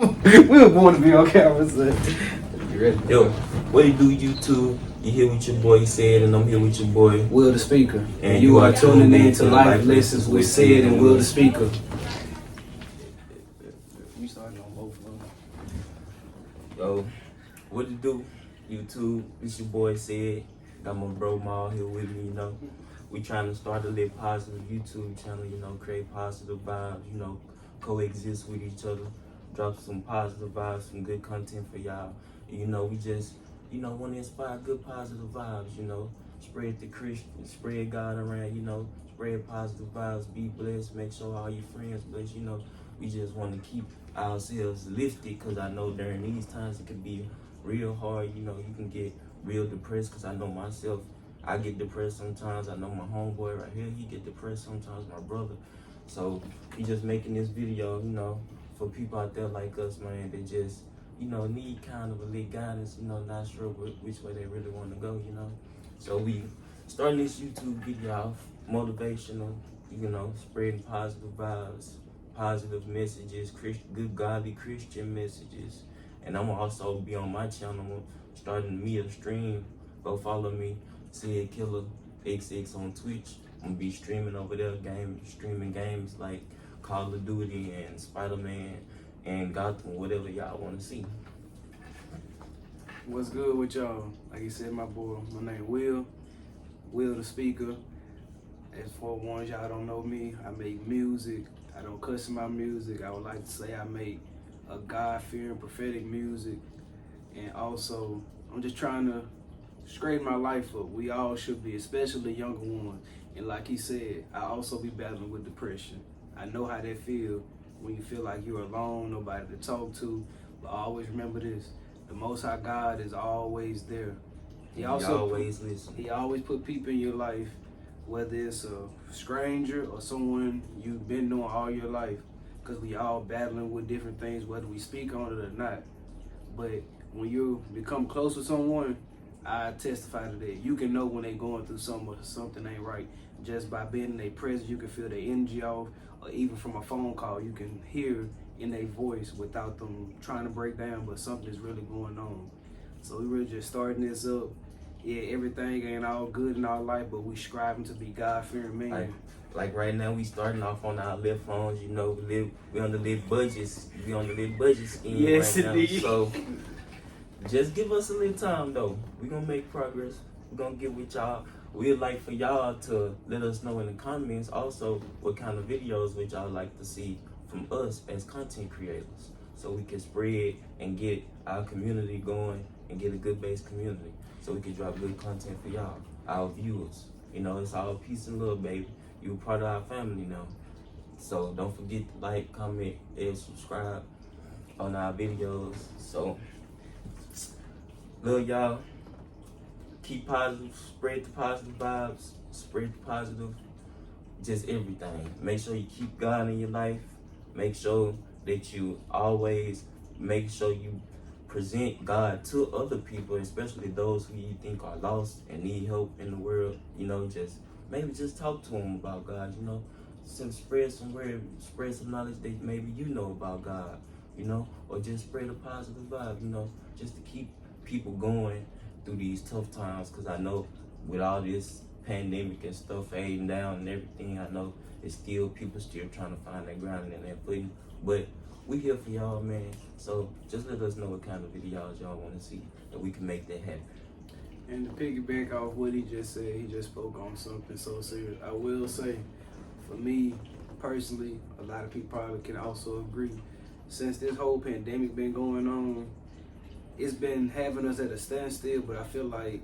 We were born to be on camera, son. You ready? Yo, what it do, YouTube? You hear what your boy said, and I'm here with your boy. Will the Speaker. And you are tuning in to Life Lessons with Sid and Will the Speaker. We started on both of them. Yo, what it do, YouTube? It's your boy Sid. Got my bro Maul here with me, you know. We trying to start a little positive YouTube channel, you know, create positive vibes, you know, coexist with each other, drop some positive vibes, some good content for y'all. You know, we just, you know, want to inspire good positive vibes, you know, spread the Christian, spread God around, you know, spread positive vibes, be blessed, make sure all your friends blessed, you know. We just want to keep ourselves lifted, because I know during these times it can be real hard, you know, you can get real depressed, because I know myself, I get depressed sometimes. I know my homeboy right here, he get depressed sometimes, my brother. So he just making this video, you know, for people out there like us, man, that just, you know, need kind of a little guidance, you know, not sure which way they really want to go, you know. So we starting this YouTube video off motivational, you know, spreading positive vibes, positive messages, good godly Christian messages. And I'm gonna also be on my channel. I'm starting me a stream. Go follow me, Sid Killer XX on Twitch. I'm gonna be streaming over there, streaming games like Call of Duty and Spider-Man and Gotham, whatever y'all want to see. What's good with y'all? Like you said, my boy, my name Will the Speaker. As for ones y'all don't know me, I make music. I don't cuss in my music. I would like to say I make a God-fearing prophetic music. And also, I'm just trying to straighten my life up. We all should be, especially younger ones. And like he said, I also be battling with depression. I know how that feel when you feel like you're alone, nobody to talk to. But always remember this: the Most High God is always there. He always listen. He always put people in your life, whether it's a stranger or someone you've been knowing all your life, because we all battling with different things, whether we speak on it or not. But when you become close with someone, I testify to that. You can know when they going through something ain't right. Just by being in their presence, you can feel their energy off, or even from a phone call, you can hear in their voice without them trying to break down, but something is really going on. So we really just starting this up. Yeah, everything ain't all good in our life, but we striving to be God-fearing men. Like right now, we starting off on our left phones. You know, we on the lit budgets. We on the lit budget scheme yes, right now. Indeed. So just give us a little time, though. We gonna make progress. We gonna get with y'all. We'd like for y'all to let us know in the comments also what kind of videos would y'all like to see from us as content creators, so we can spread and get our community going and get a good base community, so we can drop good content for y'all, our viewers. You know, it's all peace and love, baby. You're part of our family now. So don't forget to like, comment, and subscribe on our videos. So love y'all. Keep positive, spread the positive vibes, spread the positive, just everything. Make sure you keep God in your life. Make sure that you always make sure you present God to other people, especially those who you think are lost and need help in the world. You know, just talk to them about God, you know. Spread some knowledge that maybe you know about God, you know, or just spread a positive vibe, you know, just to keep people going through these tough times. Because I know with all this pandemic and stuff fading down and everything, I know it's still people still trying to find their ground and their footing. But we here for y'all, man. So just let us know what kind of videos y'all want to see, that we can make that happen. And to piggyback off what he just said, he just spoke on something so serious. I will say, for me personally, a lot of people probably can also agree, since this whole pandemic been going on, it's been having us at a standstill. But I feel like,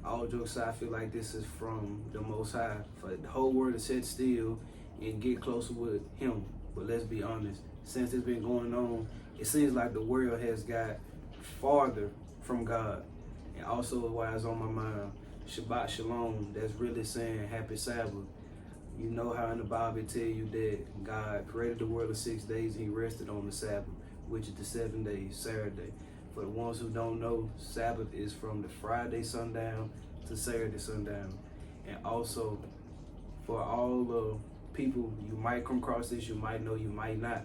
all jokes aside, I feel like this is from the Most High, for the whole world to sit still and get closer with him. But let's be honest, since it's been going on, it seems like the world has got farther from God. And also, why it's on my mind, Shabbat Shalom, that's really saying happy Sabbath. You know how in the Bible it tell you that God created the world in 6 days and he rested on the Sabbath, which is the 7 days, Saturday. For the ones who don't know, Sabbath is from the Friday sundown to Saturday sundown. And also, for all the people, you might come across this, you might know, you might not.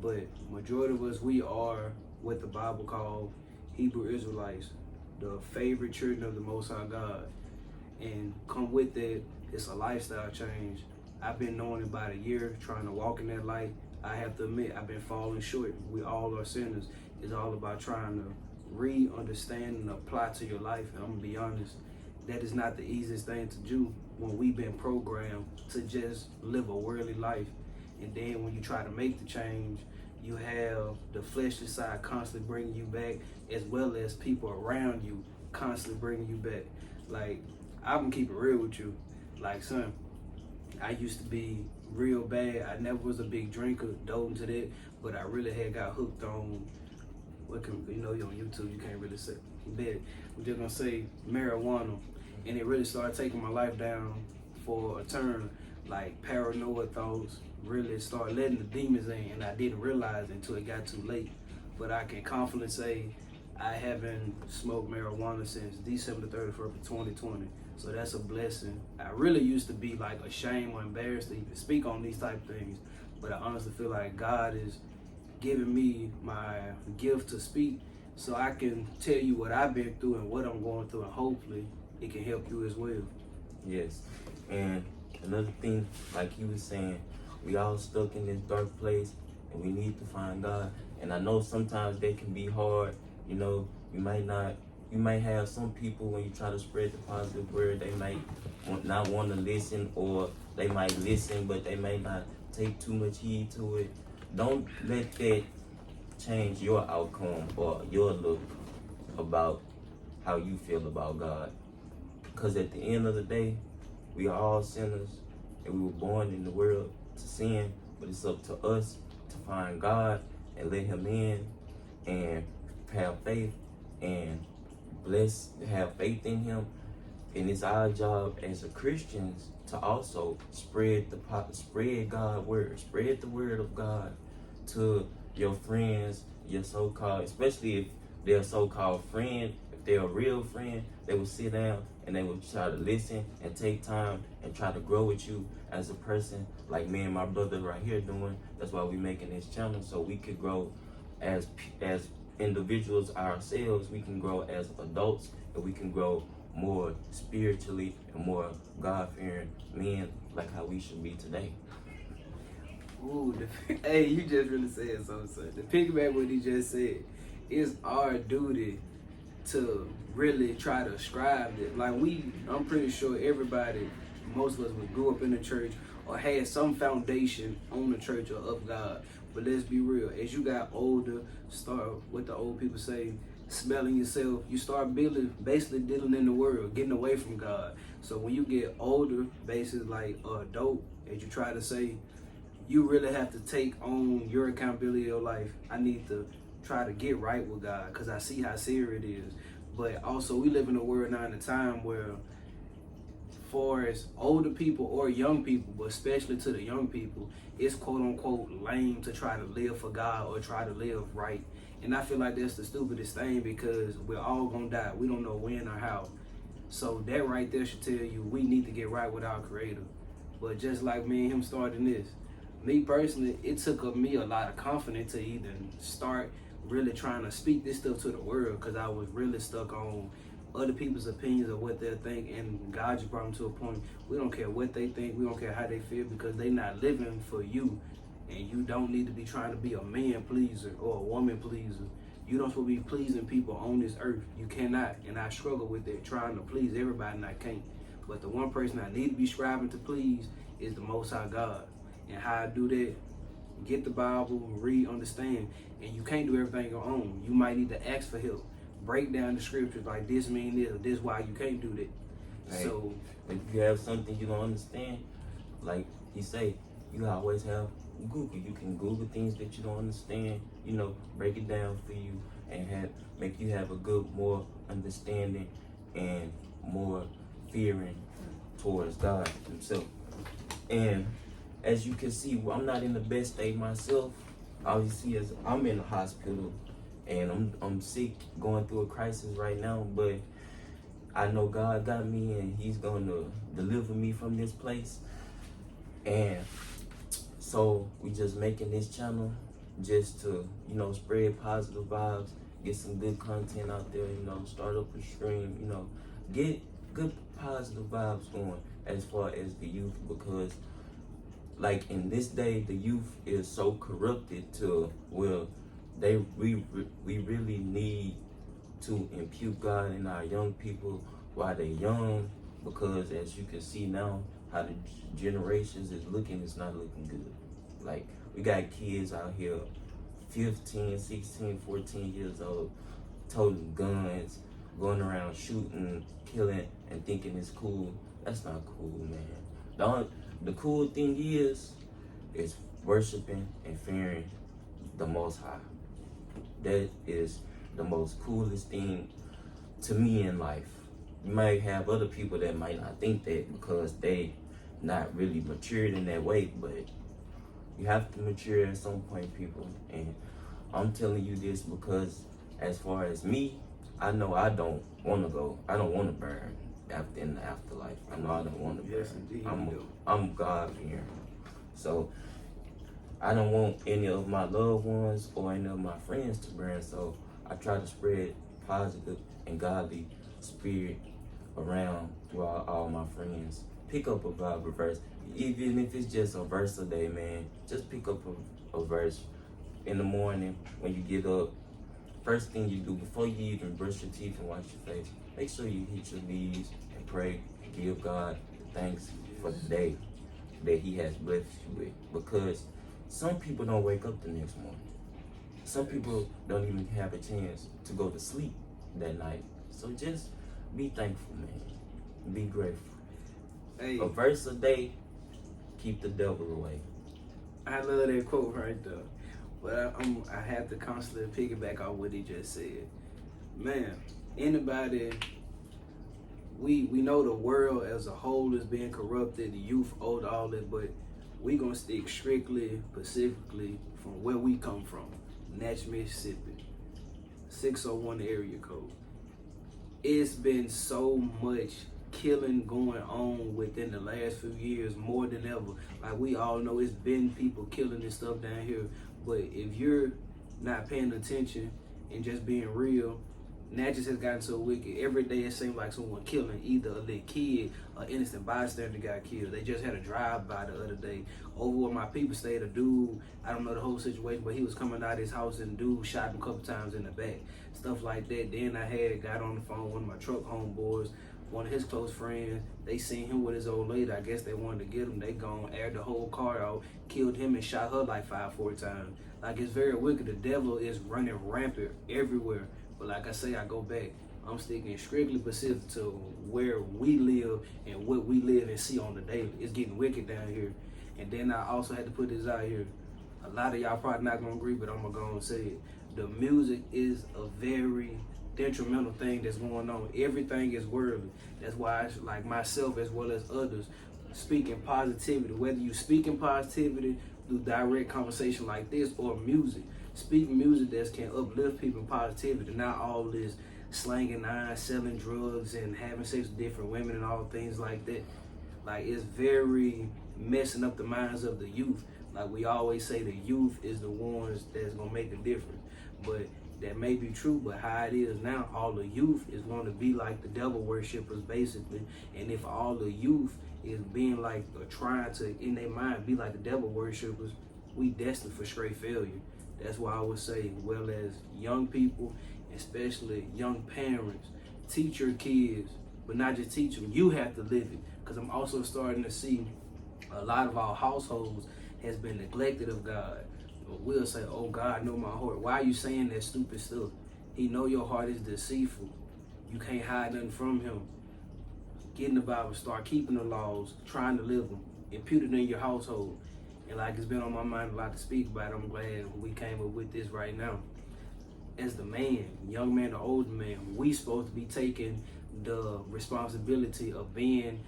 but majority of us, we are what the Bible called Hebrew Israelites, the favorite children of the Most High God. And come with that, it's a lifestyle change. I've been knowing about a year, trying to walk in that light. I have to admit, I've been falling short. We all are sinners. It's all about trying to re-understand and apply to your life. And I'm gonna be honest, that is not the easiest thing to do when we've been programmed to just live a worldly life. And then when you try to make the change, you have the fleshly side constantly bringing you back, as well as people around you constantly bringing you back. Like, I'm gonna keep it real with you. Like, son, I used to be real bad. I never was a big drinker, dove into that, but I really had got hooked on you're on YouTube, you can't really say that. We're just gonna say marijuana, and it really started taking my life down for a turn. Like, paranoid thoughts really started letting the demons in, and I didn't realize until it got too late. But I can confidently say I haven't smoked marijuana since December 31st of 2020. So that's a blessing. I really used to be like ashamed or embarrassed to even speak on these type of things, but I honestly feel like God is giving me my gift to speak so I can tell you what I've been through and what I'm going through, and hopefully it can help you as well. Yes. And another thing, like you were saying, we all stuck in this dark place and we need to find God. And I know sometimes that can be hard. You know, you might have some people, when you try to spread the positive word, they might not want to listen, or they might listen, but they may not take too much heed to it. Don't let that change your outcome or your look about how you feel about God. Because at the end of the day, we are all sinners, and we were born in the world to sin, but it's up to us to find God and let Him in and have faith and have faith in Him. And it's our job as a Christians to also spread God's word, spread the word of God to your friends, your so-called, especially if they're a so-called friend. If they're a real friend, they will sit down and they will try to listen and take time and try to grow with you as a person, like me and my brother right here doing. That's why we making this channel, so we could grow as individuals ourselves. We can grow as adults, and we can grow more spiritually and more God-fearing men, like how we should be today. Ooh, hey, you just really said something, son. To piggyback what he just said, it's our duty to really try to strive it. Like, I'm pretty sure everybody, most of us grew up in the church or had some foundation on the church or of God. But let's be real, as you got older, start what the old people say, smelling yourself, you start basically dealing in the world, getting away from God. So when you get older, basically like an adult, as you try to say, you really have to take on your accountability of your life. I need to try to get right with God because I see how serious it is. But also, we live in a world now in a time where, for as older people or young people, but especially to the young people, it's quote unquote lame to try to live for God or try to live right. And I feel like that's the stupidest thing, because we're all gonna die. We don't know when or how. So that right there should tell you we need to get right with our Creator. But just like me and him starting this, me personally, it took me a lot of confidence to even start really trying to speak this stuff to the world, because I was really stuck on other people's opinions of what they think. And God just brought them to a point, we don't care what they think, we don't care how they feel, because they not living for you. And you don't need to be trying to be a man pleaser or a woman pleaser. You don't supposed to be pleasing people on this earth. You cannot. And I struggle with it, trying to please everybody, and I can't. But the one person I need to be striving to please is the Most High God. And how I do that, get the Bible, read, understand. And you can't do everything on your own. You might need to ask for help. Break down the scriptures, like this mean this, or this why you can't do that. Hey, so if you have something you don't understand, like he say, you always have Google. You can Google things that you don't understand, break it down for you and make you have a good, more understanding and more fearing towards God himself. And as you can see, I'm not in the best state myself. All you see is I'm in the hospital and I'm sick, going through a crisis right now, but I know God got me and He's gonna deliver me from this place. And so we just making this channel just to, you know, spread positive vibes, get some good content out there, you know, start up a stream, you know, get good positive vibes going as far as the youth, because like in this day the youth is so corrupted to where we really need to impute God in our young people while they're young, because as you can see now how the generations is looking, it's not looking good. Like we got kids out here 15, 16, 14 years old toting guns, going around shooting, killing, and thinking it's cool. That's not cool, man. The cool thing is worshiping and fearing the Most High. That is the most coolest thing to me in life. You might have other people that might not think that because they not really matured in that way, but you have to mature at some point, people. And I'm telling you this because as far as me, I know I don't want to go. I don't want to burn in the afterlife. I know I don't want to burn. Yes, indeed. I'm God fearing. So I don't want any of my loved ones or any of my friends to burn. So I try to spread positive and godly spirit around throughout all my friends. Pick up a Bible verse, even if it's just a verse a day, man. Just pick up a verse in the morning when you get up. First thing you do before you even brush your teeth and wash your face, make sure you hit your knees and pray and give God thanks for the day that He has blessed you with. Because some people don't wake up the next morning. Some people don't even have a chance to go to sleep that night. So just be thankful, man. Be grateful. Hey, A verse a day, keep the devil away. I love that quote right there. But I have to constantly piggyback on what he just said. Man, anybody, we know the world as a whole is being corrupted, the youth, old, all that, but we gonna stick strictly, specifically from where we come from, Natch, Mississippi, 601 area code. It's been so much killing going on within the last few years, more than ever. Like we all know, it's been people killing and stuff down here. But if you're not paying attention and just being real, Natchez has gotten so wicked. Every day it seems like someone killing, either a little kid, an innocent bystander got killed. They just had a drive-by the other day. Over where my people stayed, a dude, I don't know the whole situation, but he was coming out of his house and dude shot him a couple times in the back. Stuff like that. Then I got on the phone, one of my truck homeboys, one of his close friends, they seen him with his old lady. I guess they wanted to get him. They gone, aired the whole car out, killed him and shot her like 5-4 times. Like, it's very wicked. The devil is running rampant everywhere. But like I say, I go back. I'm sticking strictly specific to where we live and what we live and see on the daily. It's getting wicked down here. And then I also had to put this out here. A lot of y'all probably not gonna agree, but I'm gonna go and say it. The music is a very detrimental thing that's going on. Everything is worldly. That's why I, like myself as well as others, speaking positivity. Whether you speaking positivity through direct conversation like this or music, speak music that can uplift people in positivity, not all this slanging knives, selling drugs, and having sex with different women and all things like that. Like, it's very messing up the minds of the youth. Like we always say, the youth is the ones that's gonna make a difference. But that may be true, but how it is now, all the youth is going to be like the devil worshippers, basically. And if all the youth is being like, or trying to, in their mind, be like the devil worshippers, we destined for straight failure. That's why I would say, well, as young people, especially young parents, teach your kids, but not just teach them, you have to live it. Because I'm also starting to see a lot of our households has been neglected of God. We'll say, oh, God know my heart. Why are you saying that stupid stuff? He know your heart is deceitful. You can't hide nothing from him. Get in the Bible, start keeping the laws, trying to live them, impute it in your household. And like it's been on my mind a lot to speak about, I'm glad we came up with this right now. As the man, young man or older man, we supposed to be taking the responsibility of being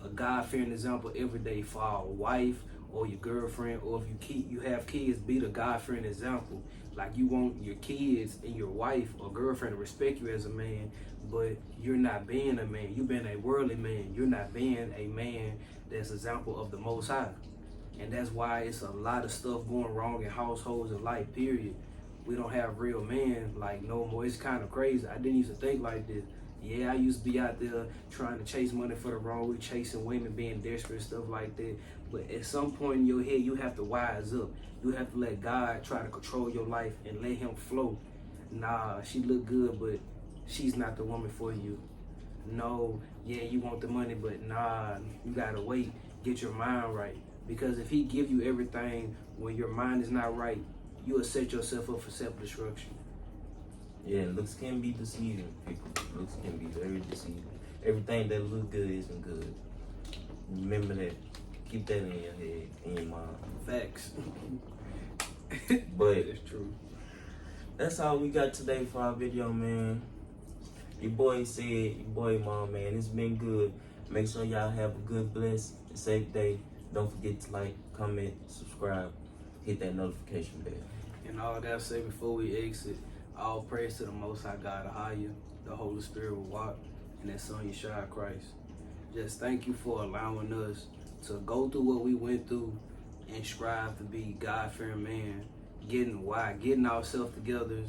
a God-fearing example every day for our wife, or your girlfriend, or if you have kids, be the God-fearing example. Like, you want your kids and your wife or girlfriend to respect you as a man, but you're not being a man. You're being a worldly man. You're not being a man that's an example of the Most High. And that's why it's a lot of stuff going wrong in households and life, period. We don't have real men like no more. It's kind of crazy. I didn't used to think like this. Yeah, I used to be out there trying to chase money for the wrong way, chasing women, being desperate, stuff like that. But at some point in your head, you have to wise up. You have to let God try to control your life and let him flow. Nah, she look good, but she's not the woman for you. No, yeah, you want the money, but nah, you gotta wait, get your mind right. Because if he give you everything when your mind is not right, you will set yourself up for self-destruction. Yeah, looks can be deceiving, people. Looks can be very deceiving. Everything that look good isn't good. Remember that. Keep that in your head, in your mind. Facts. But It's true. that's all we got today for our video, man. Your boy said, your boy mom, man, it's been good. Make sure y'all have a good, blessed, safe day. Don't forget to like, comment, subscribe, hit that notification bell. And all I gotta say before we exit, all praise to the Most High God, Ahaya, the Holy Spirit will walk, and that Son Yeshua Christ. Just thank you for allowing us to go through what we went through and strive to be God-fearing man, getting ourselves together.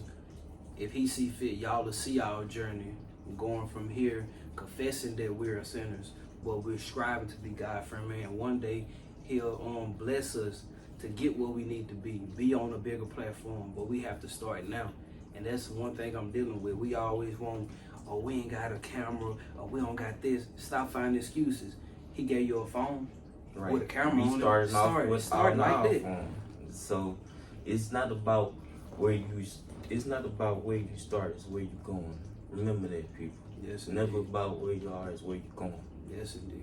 If he see fit, y'all to see our journey, going from here, confessing that we're sinners, but we're striving to be God-fearing man. One day, he'll bless us to get where we need to be on a bigger platform, but we have to start now. And that's one thing I'm dealing with. We always want, oh, we ain't got a camera, or we don't got this. Stop finding excuses. He gave you a phone with a camera on it. Start like that. So it's not about where you start, it's where you're going. Remember that, people. Yes, It's never indeed. about where you are, it's where you're going. Yes, indeed.